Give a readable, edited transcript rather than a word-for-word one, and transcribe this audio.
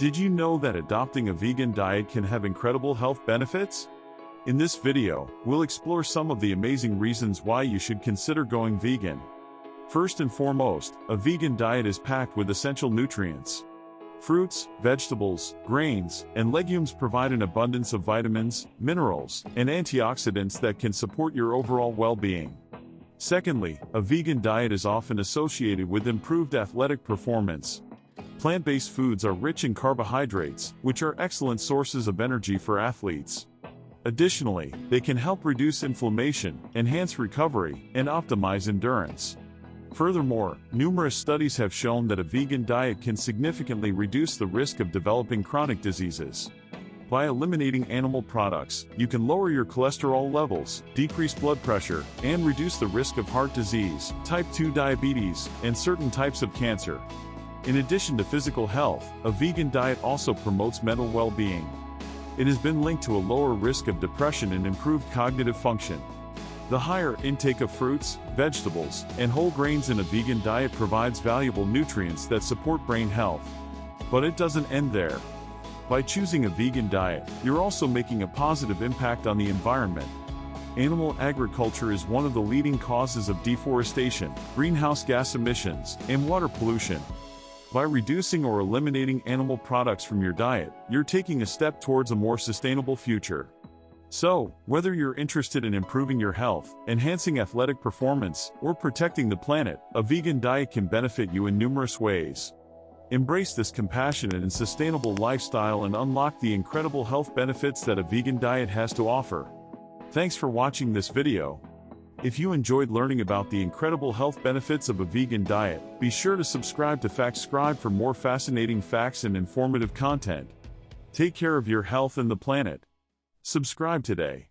Did you know that adopting a vegan diet can have incredible health benefits? In this video, we'll explore some of the amazing reasons why you should consider going vegan. First and foremost, a vegan diet is packed with essential nutrients. Fruits, vegetables, grains, and legumes provide an abundance of vitamins, minerals, and antioxidants that can support your overall well-being. Secondly, a vegan diet is often associated with improved athletic performance. Plant-based foods are rich in carbohydrates, which are excellent sources of energy for athletes. Additionally, they can help reduce inflammation, enhance recovery, and optimize endurance. Furthermore, numerous studies have shown that a vegan diet can significantly reduce the risk of developing chronic diseases. By eliminating animal products, you can lower your cholesterol levels, decrease blood pressure, and reduce the risk of heart disease, type 2 diabetes, and certain types of cancer. In addition to physical health, a vegan diet also promotes mental well-being. It has been linked to a lower risk of depression and improved cognitive function. The higher intake of fruits, vegetables, and whole grains in a vegan diet provides valuable nutrients that support brain health. But it doesn't end there. By choosing a vegan diet, you're also making a positive impact on the environment. Animal agriculture is one of the leading causes of deforestation, greenhouse gas emissions, and water pollution. By reducing or eliminating animal products from your diet, you're taking a step towards a more sustainable future. So, whether you're interested in improving your health, enhancing athletic performance, or protecting the planet, a vegan diet can benefit you in numerous ways. Embrace this compassionate and sustainable lifestyle and unlock the incredible health benefits that a vegan diet has to offer. Thanks for watching this video. If you enjoyed learning about the incredible health benefits of a vegan diet, be sure to subscribe to Factscribe for more fascinating facts and informative content. Take care of your health and the planet. Subscribe today.